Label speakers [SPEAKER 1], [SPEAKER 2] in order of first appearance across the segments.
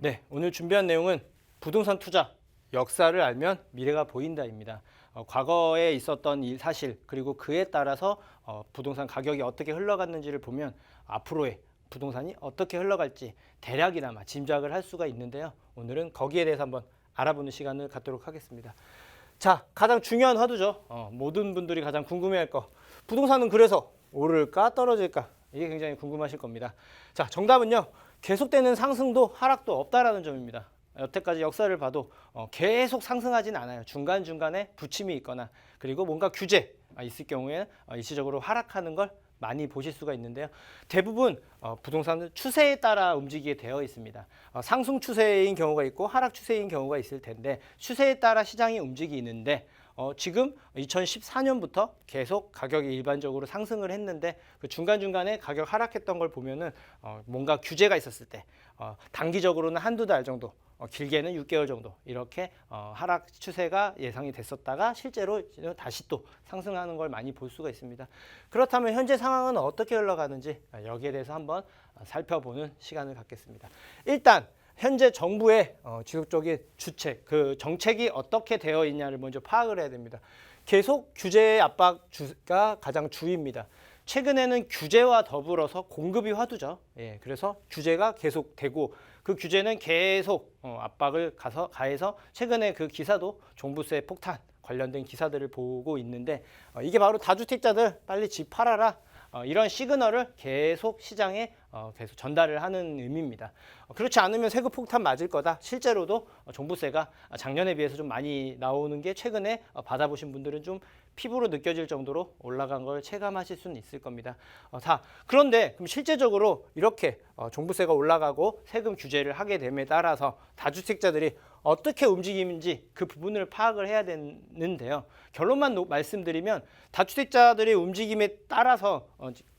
[SPEAKER 1] 네, 오늘 준비한 내용은 부동산 투자, 역사를 알면 미래가 보인다입니다. 과거에 있었던 이 사실 그리고 그에 따라서 부동산 가격이 어떻게 흘러갔는지를 보면 앞으로의 부동산이 어떻게 흘러갈지 대략이나마 짐작을 할 수가 있는데요. 오늘은 거기에 대해서 한번 알아보는 시간을 갖도록 하겠습니다. 자, 가장 중요한 화두죠. 모든 분들이 가장 궁금해할 거. 부동산은 그래서 오를까 떨어질까? 이게 굉장히 궁금하실 겁니다. 자, 정답은요. 계속되는 상승도 하락도 없다라는 점입니다. 여태까지 역사를 봐도 계속 상승하진 않아요. 중간중간에 부침이 있거나 그리고 뭔가 규제가 있을 경우에 일시적으로 하락하는 걸 많이 보실 수가 있는데요. 대부분 부동산은 추세에 따라 움직이게 되어 있습니다. 상승 추세인 경우가 있고 하락 추세인 경우가 있을 텐데 추세에 따라 시장이 움직이는데 지금 2014년부터 계속 가격이 일반적으로 상승을 했는데 그 중간중간에 가격 하락했던 걸 보면은 뭔가 규제가 있었을 때 단기적으로는 한두 달 정도 길게는 6개월 정도 이렇게 하락 추세가 예상이 됐었다가 실제로 다시 또 상승하는 걸 많이 볼 수가 있습니다. 그렇다면 현재 상황은 어떻게 흘러가는지 여기에 대해서 한번 살펴보는 시간을 갖겠습니다. 일단 현재 정부의 지속적인 주책, 그 정책이 어떻게 되어 있냐를 먼저 파악을 해야 됩니다. 계속 규제의 압박가 가장 주입니다. 최근에는 규제와 더불어서 공급이 화두죠. 예, 그래서 규제가 계속되고 그 규제는 계속 압박을 가해서 최근에 그 기사도 종부세 폭탄 관련된 기사들을 보고 있는데 이게 바로 다주택자들 빨리 집 팔아라. 이런 시그널을 계속 시장에 계속 전달을 하는 의미입니다. 그렇지 않으면 세금 폭탄 맞을 거다. 실제로도 종부세가 작년에 비해서 좀 많이 나오는 게 최근에 받아보신 분들은 좀 피부로 느껴질 정도로 올라간 걸 체감하실 수는 있을 겁니다. 그런데 그럼 실제적으로 이렇게 종부세가 올라가고 세금 규제를 하게 됨에 따라서 다주택자들이 어떻게 움직이는지 그 부분을 파악을 해야 되는데요. 결론만 말씀드리면 다주택자들의 움직임에 따라서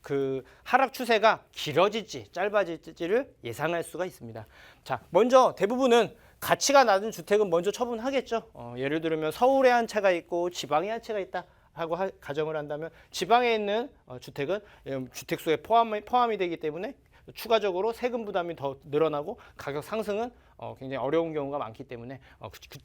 [SPEAKER 1] 그 하락 추세가 길어질지 짧아질지를 예상할 수가 있습니다. 자, 먼저 대부분은 가치가 낮은 주택은 먼저 처분하겠죠. 예를 들면 서울에 한 채가 있고 지방에 한 채가 있다 하고 가정을 한다면 지방에 있는 주택은 주택수에 포함이 되기 때문에 추가적으로 세금 부담이 더 늘어나고 가격 상승은 굉장히 어려운 경우가 많기 때문에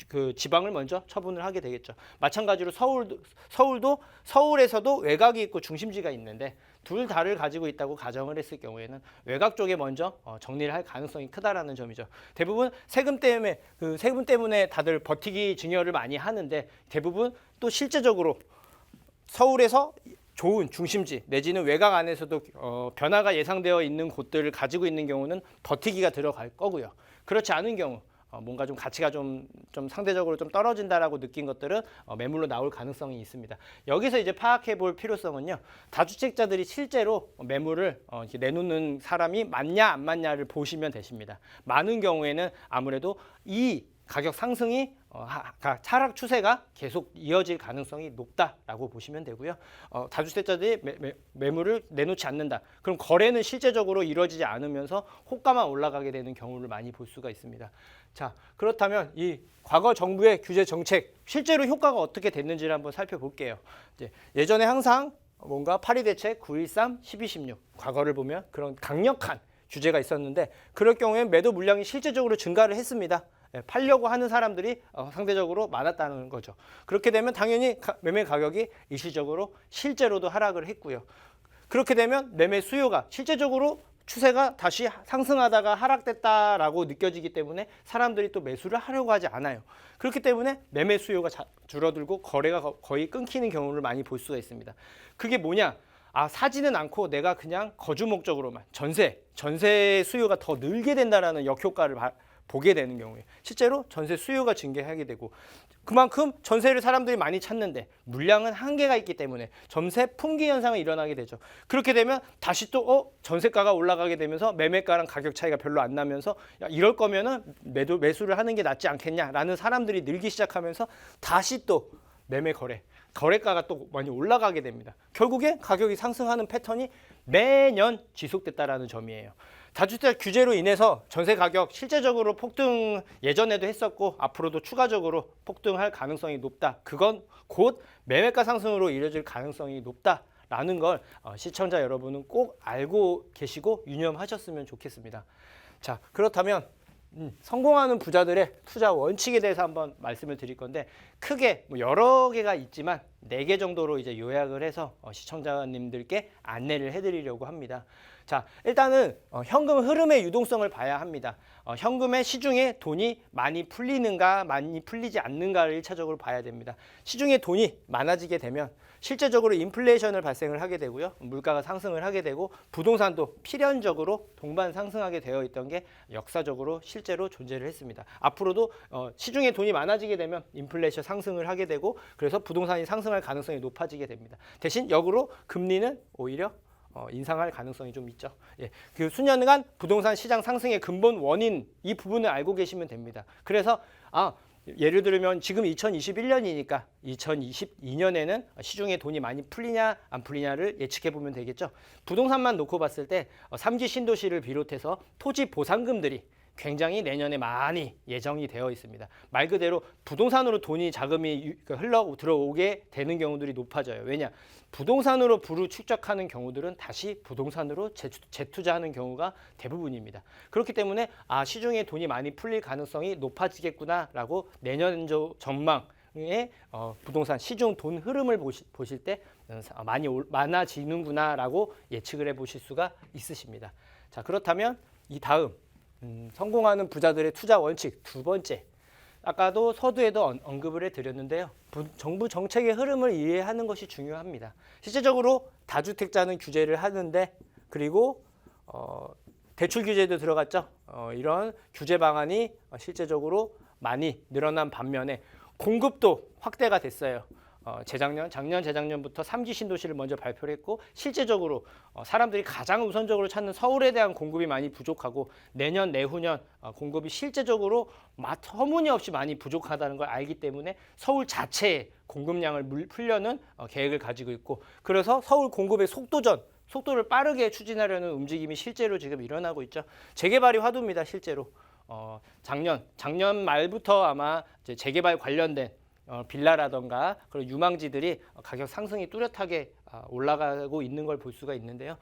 [SPEAKER 1] 그 지방을 먼저 처분을 하게 되겠죠. 마찬가지로 서울도 서울에서도 외곽이 있고 중심지가 있는데 둘 다를 가지고 있다고 가정을 했을 경우에는 외곽 쪽에 먼저 정리를 할 가능성이 크다라는 점이죠. 대부분 세금 때문에 다들 버티기 증여를 많이 하는데 대부분 또 실제적으로 서울에서 좋은 중심지 내지는 외곽 안에서도 변화가 예상되어 있는 곳들을 가지고 있는 경우는 버티기가 들어갈 거고요. 그렇지 않은 경우 뭔가 좀 가치가 좀 상대적으로 좀 떨어진다라고 느낀 것들은 매물로 나올 가능성이 있습니다. 여기서 이제 파악해 볼 필요성은요. 다주택자들이 실제로 매물을 이렇게 내놓는 사람이 맞냐 안 맞냐를 보시면 되십니다. 많은 경우에는 아무래도 이 가격 상승이 하락 추세가 계속 이어질 가능성이 높다라고 보시면 되고요. 다주택자들이 매물을 내놓지 않는다. 그럼 거래는 실제적으로 이루어지지 않으면서 호가만 올라가게 되는 경우를 많이 볼 수가 있습니다. 자, 그렇다면 이 과거 정부의 규제 정책 실제로 효과가 어떻게 됐는지를 한번 살펴볼게요. 예전에 항상 뭔가 8.2 대책, 9.13, 12.16 과거를 보면 그런 강력한 규제가 있었는데 그럴 경우에 매도 물량이 실제적으로 증가를 했습니다. 팔려고 하는 사람들이 상대적으로 많았다는 거죠. 그렇게 되면 당연히 매매 가격이 일시적으로 실제로도 하락을 했고요. 그렇게 되면 매매 수요가 실제적으로 추세가 다시 상승하다가 하락됐다라고 느껴지기 때문에 사람들이 또 매수를 하려고 하지 않아요. 그렇기 때문에 매매 수요가 줄어들고 거래가 거의 끊기는 경우를 많이 볼 수가 있습니다. 그게 뭐냐? 사지는 않고 내가 그냥 거주 목적으로만 전세 수요가 더 늘게 된다라는 역효과를 보게 되는 경우에 실제로 전세 수요가 증가하게 되고 그만큼 전세를 사람들이 많이 찾는데 물량은 한계가 있기 때문에 전세 품귀 현상이 일어나게 되죠. 그렇게 되면 다시 또 전세가가 올라가게 되면서 매매가랑 가격 차이가 별로 안 나면서 이럴 거면은 매수를 하는 게 낫지 않겠냐라는 사람들이 늘기 시작하면서 다시 또 매매 거래가가 또 많이 올라가게 됩니다. 결국에 가격이 상승하는 패턴이 매년 지속됐다라는 점이에요. 다주택 규제로 인해서 전세 가격 실제적으로 폭등 예전에도 했었고 앞으로도 추가적으로 폭등할 가능성이 높다. 그건 곧 매매가 상승으로 이뤄질 가능성이 높다라는 걸 시청자 여러분은 꼭 알고 계시고 유념하셨으면 좋겠습니다. 자, 그렇다면 성공하는 부자들의 투자 원칙에 대해서 한번 말씀을 드릴 건데 크게 뭐 여러 개가 있지만 4개 정도로 이제 요약을 해서 시청자님들께 안내를 해드리려고 합니다. 자, 일단은 현금 흐름의 유동성을 봐야 합니다. 현금의 시중에 돈이 많이 풀리는가 많이 풀리지 않는가를 1차적으로 봐야 됩니다. 시중에 돈이 많아지게 되면 실제적으로 인플레이션을 발생을 하게 되고요. 물가가 상승을 하게 되고 부동산도 필연적으로 동반 상승하게 되어 있던 게 역사적으로 실제로 존재를 했습니다. 앞으로도 시중에 돈이 많아지게 되면 인플레이션 상승을 하게 되고 그래서 부동산이 상승할 가능성이 높아지게 됩니다. 대신 역으로 금리는 오히려 인상할 가능성이 좀 있죠. 예, 그 수년간 부동산 시장 상승의 근본 원인 이 부분을 알고 계시면 됩니다. 그래서 예를 들면 지금 2021년이니까 2022년에는 시중에 돈이 많이 풀리냐 안 풀리냐를 예측해 보면 되겠죠. 부동산만 놓고 봤을 때 3기 신도시를 비롯해서 토지 보상금들이 굉장히 내년에 많이 예정이 되어 있습니다. 말 그대로 부동산으로 돈이 자금이 흘러 들어오게 되는 경우들이 높아져요. 왜냐? 부동산으로 부를 축적하는 경우들은 다시 부동산으로 재투자하는 경우가 대부분입니다. 그렇기 때문에 시중에 돈이 많이 풀릴 가능성이 높아지겠구나라고 내년 전망에 부동산 시중 돈 흐름을 보실 때 많이 많아지는구나라고 예측을 해보실 수가 있으십니다. 자, 그렇다면 이 다음 성공하는 부자들의 투자 원칙 두 번째, 아까도 서두에도 언급을 해드렸는데요. 정부 정책의 흐름을 이해하는 것이 중요합니다. 실제적으로 다주택자는 규제를 하는데 그리고 대출 규제도 들어갔죠. 이런 규제 방안이 실제적으로 많이 늘어난 반면에 공급도 확대가 됐어요. 재작년부터 3기 신도시를 먼저 발표를 했고 실제적으로 사람들이 가장 우선적으로 찾는 서울에 대한 공급이 많이 부족하고 내년, 내후년 공급이 실제적으로 터무니없이 많이 부족하다는 걸 알기 때문에 서울 자체의 공급량을 풀려는 계획을 가지고 있고 그래서 서울 공급의 속도를 빠르게 추진하려는 움직임이 실제로 지금 일어나고 있죠. 재개발이 화두입니다. 실제로 작년 말부터 아마 이제 재개발 관련된 빌라라던가 그런 유망지들이 가격 상승이 뚜렷하게 올라가고 있는 걸 볼 수가 있는데요.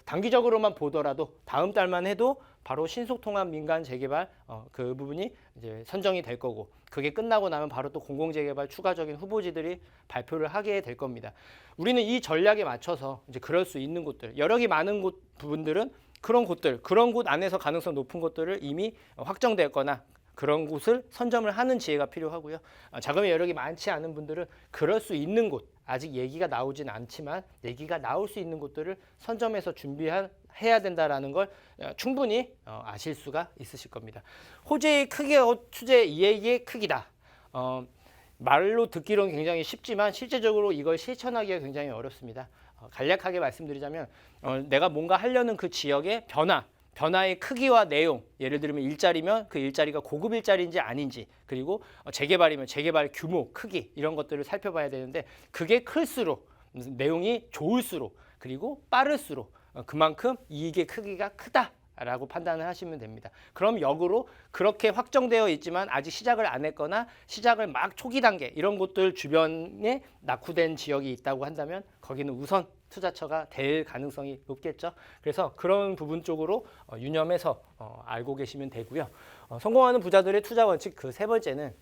[SPEAKER 1] 단기적으로만 보더라도 다음 달만 해도 바로 신속통합 민간 재개발 그 부분이 이제 선정이 될 거고 그게 끝나고 나면 바로 또 공공재개발 추가적인 후보지들이 발표를 하게 될 겁니다. 우리는 이 전략에 맞춰서 이제 그럴 수 있는 곳들, 여력이 많은 부분들은 그런 곳 안에서 가능성 높은 곳들을 이미 확정됐거나 그런 곳을 선점을 하는 지혜가 필요하고요. 자금의 여력이 많지 않은 분들은 그럴 수 있는 곳, 아직 얘기가 나오진 않지만 얘기가 나올 수 있는 곳들을 선점해서 준비해야 된다라는 걸 충분히 아실 수가 있으실 겁니다. 호재의 크기와 투자의 이익의 크기다. 말로 듣기로는 굉장히 쉽지만 실제적으로 이걸 실천하기가 굉장히 어렵습니다. 간략하게 말씀드리자면 내가 뭔가 하려는 그 지역의 변화의 크기와 내용, 예를 들면 일자리면 그 일자리가 고급 일자리인지 아닌지, 그리고 재개발이면 재개발 규모, 크기 이런 것들을 살펴봐야 되는데 그게 클수록, 내용이 좋을수록, 그리고 빠를수록 그만큼 이익의 크기가 크다라고 판단을 하시면 됩니다. 그럼 역으로 그렇게 확정되어 있지만 아직 시작을 안 했거나 시작을 막 초기 단계 이런 곳들 주변에 낙후된 지역이 있다고 한다면 거기는 우선 투자처가 될 가능성이 높겠죠. 그래서 그런 부분 쪽으로 유념해서 알고 계시면 되고요. 성공하는 부자들의 투자 원칙 그 세 번째는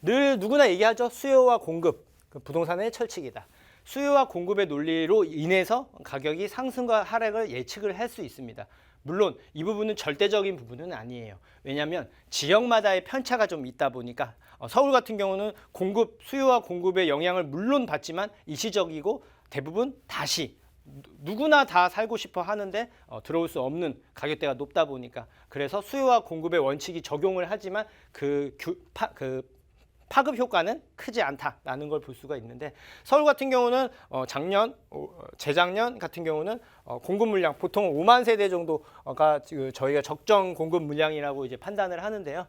[SPEAKER 1] 늘 누구나 얘기하죠. 수요와 공급, 그 부동산의 철칙이다. 수요와 공급의 논리로 인해서 가격이 상승과 하락을 예측을 할 수 있습니다. 물론 이 부분은 절대적인 부분은 아니에요. 왜냐하면 지역마다의 편차가 좀 있다 보니까 서울 같은 경우는 수요와 공급의 영향을 물론 받지만 일시적이고 대부분 다시 누구나 다 살고 싶어 하는데 들어올 수 없는 가격대가 높다 보니까 그래서 수요와 공급의 원칙이 적용을 하지만 그 파급 효과는 크지 않다라는 걸 볼 수가 있는데 서울 같은 경우는 재작년 같은 경우는 공급 물량 보통 5만 세대 정도가 저희가 적정 공급 물량이라고 이제 판단을 하는데요.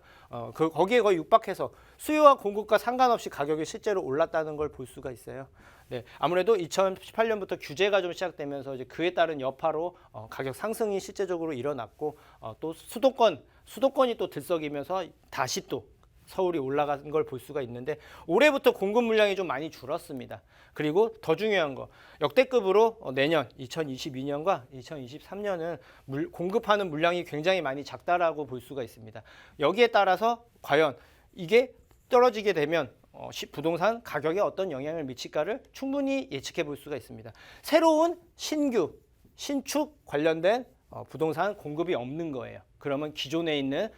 [SPEAKER 1] 거기에 거의 육박해서 수요와 공급과 상관없이 가격이 실제로 올랐다는 걸 볼 수가 있어요. 네, 아무래도 2018년부터 규제가 좀 시작되면서 이제 그에 따른 여파로 가격 상승이 실제적으로 일어났고 또 수도권이 또 들썩이면서 다시 또 서울이 올라간 걸 볼 수가 있는데 올해부터 공급 물량이 좀 많이 줄었습니다. 그리고 더 중요한 거 역대급으로 내년 2022년과 2023년은 공급하는 물량이 굉장히 많이 작다라고 볼 수가 있습니다. 여기에 따라서 과연 이게 떨어지게 되면 부동산 가격에 어떤 영향을 미칠까를 충분히 예측해 볼 수가 있습니다. 새로운 신축 관련된 부동산 공급이 없는 거예요. 그러면 기존에 있는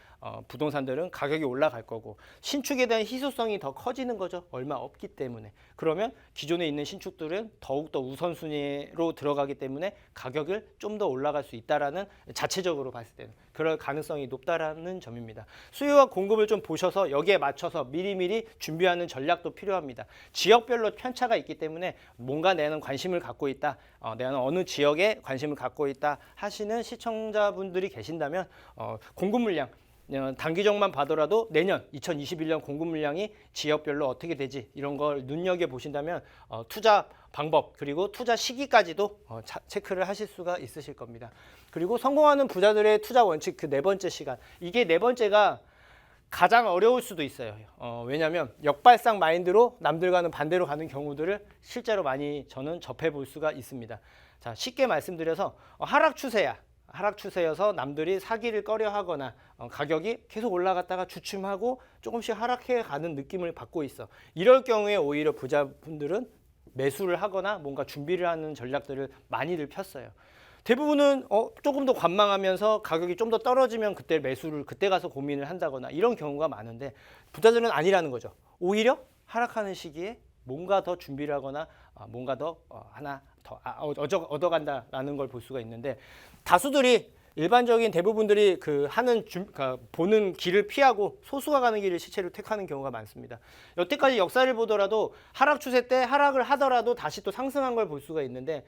[SPEAKER 1] 부동산들은 가격이 올라갈 거고 신축에 대한 희소성이 더 커지는 거죠. 얼마 없기 때문에. 그러면 기존에 있는 신축들은 더욱더 우선순위로 들어가기 때문에 가격을 좀 더 올라갈 수 있다라는 자체적으로 봤을 때는 그럴 가능성이 높다라는 점입니다. 수요와 공급을 좀 보셔서 여기에 맞춰서 미리미리 준비하는 전략도 필요합니다. 지역별로 편차가 있기 때문에 뭔가 내는 관심을 갖고 있다. 내가 어느 지역에 관심을 갖고 있다 하시는 시청자분들이 계신다면 공급 물량 단기적만 봐더라도 내년 2021년 공급 물량이 지역별로 어떻게 되지 이런 걸 눈여겨보신다면 투자 방법 그리고 투자 시기까지도 체크를 하실 수가 있으실 겁니다. 그리고 성공하는 부자들의 투자 원칙 그 네 번째 시간 이게 네 번째가 가장 어려울 수도 있어요. 왜냐하면 역발상 마인드로 남들과는 반대로 가는 경우들을 실제로 많이 저는 접해볼 수가 있습니다. 자, 쉽게 말씀드려서 하락 추세여서 남들이 사기를 꺼려 하거나 가격이 계속 올라갔다가 주춤하고 조금씩 하락해 가는 느낌을 받고 있어. 이럴 경우에 오히려 부자분들은 매수를 하거나 뭔가 준비를 하는 전략들을 많이들 폈어요. 대부분은 조금 더 관망하면서 가격이 좀 더 떨어지면 그때 매수를 그때 가서 고민을 한다거나 이런 경우가 많은데 부자들은 아니라는 거죠. 오히려 하락하는 시기에 뭔가 더 준비를 하거나 뭔가 더 하나 더 얻어간다라는 걸 볼 수가 있는데 다수들이 일반적인 대부분들이 보는 길을 피하고 소수가 가는 길을 실제로 택하는 경우가 많습니다. 여태까지 역사를 보더라도 하락 추세 때 하락을 하더라도 다시 또 상승한 걸 볼 수가 있는데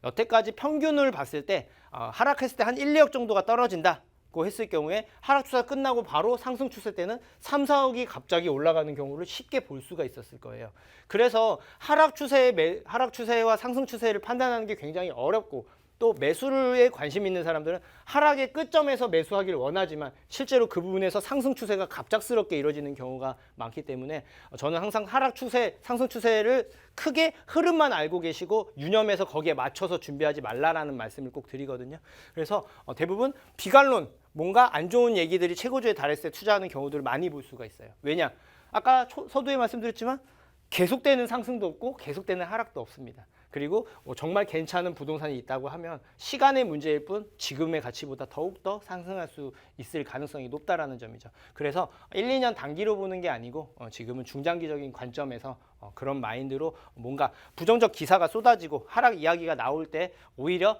[SPEAKER 1] 여태까지 평균을 봤을 때 하락했을 때 한 1, 2억 정도가 떨어진다고 했을 경우에 하락 추세가 끝나고 바로 상승 추세 때는 3, 4억이 갑자기 올라가는 경우를 쉽게 볼 수가 있었을 거예요. 그래서 하락 추세와 상승 추세를 판단하는 게 굉장히 어렵고 또 매수에 관심 있는 사람들은 하락의 끝점에서 매수하기를 원하지만 실제로 그 부분에서 상승 추세가 갑작스럽게 이루어지는 경우가 많기 때문에 저는 항상 하락 추세, 상승 추세를 크게 흐름만 알고 계시고 유념해서 거기에 맞춰서 준비하지 말라라는 말씀을 꼭 드리거든요. 그래서 대부분 비관론, 뭔가 안 좋은 얘기들이 최고조에 달했을 때 투자하는 경우들을 많이 볼 수가 있어요. 왜냐? 아까 서두에 말씀드렸지만 계속되는 상승도 없고 계속되는 하락도 없습니다. 그리고 정말 괜찮은 부동산이 있다고 하면 시간의 문제일 뿐 지금의 가치보다 더욱더 상승할 수 있을 가능성이 높다라는 점이죠. 그래서 1, 2년 단기로 보는 게 아니고 지금은 중장기적인 관점에서 그런 마인드로 뭔가 부정적 기사가 쏟아지고 하락 이야기가 나올 때 오히려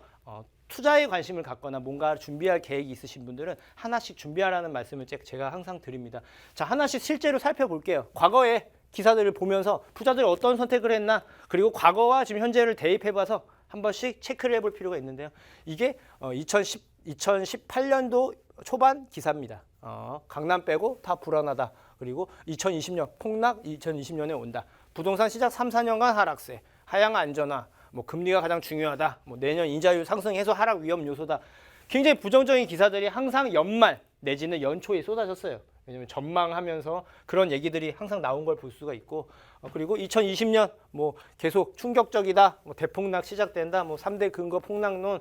[SPEAKER 1] 투자에 관심을 갖거나 뭔가 준비할 계획이 있으신 분들은 하나씩 준비하라는 말씀을 제가 항상 드립니다. 자, 하나씩 실제로 살펴볼게요. 과거에 기사들을 보면서 부자들이 어떤 선택을 했나 그리고 과거와 지금 현재를 대입해봐서 한 번씩 체크를 해볼 필요가 있는데요. 이게 2018년도 초반 기사입니다. 강남 빼고 다 불안하다. 그리고 2020년 폭락 2020년에 온다. 부동산 시작 3, 4년간 하락세. 하향 안전화. 금리가 가장 중요하다. 내년 이자율 상승 해소 하락 위험 요소다. 굉장히 부정적인 기사들이 항상 연말 내지는 연초에 쏟아졌어요. 왜냐면 전망하면서 그런 얘기들이 항상 나온 걸 볼 수가 있고 그리고 2020년 계속 충격적이다. 대폭락 시작된다. 3대 근거 폭락론,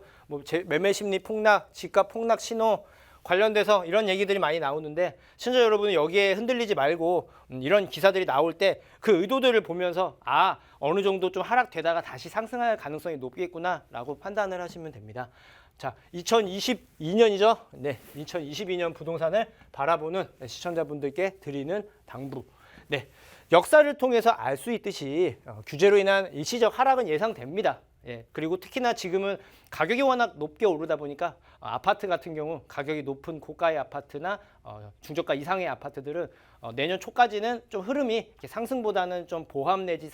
[SPEAKER 1] 매매 심리 폭락, 집값 폭락 신호 관련돼서 이런 얘기들이 많이 나오는데 시청자 여러분은 여기에 흔들리지 말고 이런 기사들이 나올 때 그 의도들을 보면서 어느 정도 좀 하락되다가 다시 상승할 가능성이 높겠구나라고 판단을 하시면 됩니다. 자, 2022년이죠. 네, 2022년 부동산을 바라보는 시청자분들께 드리는 당부. 네, 역사를 통해서 알 수 있듯이 규제로 인한 일시적 하락은 예상됩니다. 예, 그리고 특히나 지금은 가격이 워낙 높게 오르다 보니까 아파트 같은 경우 가격이 높은 고가의 아파트나 중저가 이상의 아파트들은 내년 초까지는 좀 흐름이 상승보다는 좀 보합 내지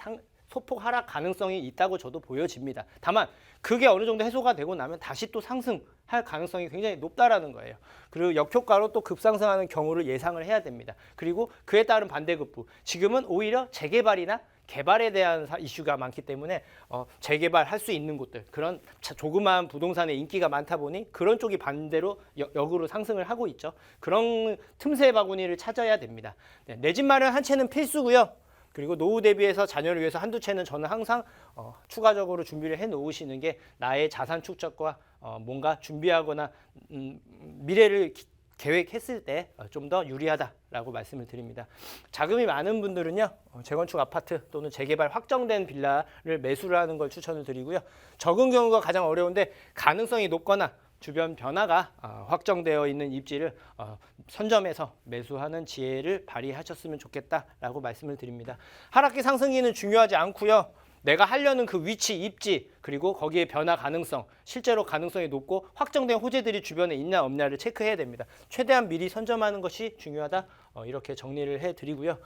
[SPEAKER 1] 소폭 하락 가능성이 있다고 저도 보여집니다. 다만 그게 어느 정도 해소가 되고 나면 다시 또 상승할 가능성이 굉장히 높다라는 거예요. 그리고 역효과로 또 급상승하는 경우를 예상을 해야 됩니다. 그리고 그에 따른 반대급부. 지금은 오히려 재개발이나 개발에 대한 이슈가 많기 때문에 재개발할 수 있는 곳들, 그런 조그마한 부동산의 인기가 많다 보니 그런 쪽이 반대로 역으로 상승을 하고 있죠. 그런 틈새 바구니를 찾아야 됩니다. 네, 내 집 마련 한 채는 필수고요. 그리고 노후 대비해서 자녀를 위해서 한두 채는 저는 항상 추가적으로 준비를 해 놓으시는 게 나의 자산 축적과 뭔가 준비하거나 미래를 계획했을 때 좀 더 유리하다라고 말씀을 드립니다. 자금이 많은 분들은요, 재건축 아파트 또는 재개발 확정된 빌라를 매수를 하는 걸 추천을 드리고요. 적은 경우가 가장 어려운데 가능성이 높거나 주변 변화가 확정되어 있는 입지를 선점해서 매수하는 지혜를 발휘하셨으면 좋겠다라고 말씀을 드립니다. 하락기 상승기는 중요하지 않고요. 내가 하려는 그 위치, 입지, 그리고 거기에 변화 가능성, 실제로 가능성이 높고 확정된 호재들이 주변에 있냐 없냐를 체크해야 됩니다. 최대한 미리 선점하는 것이 중요하다. 이렇게 정리를 해드리고요.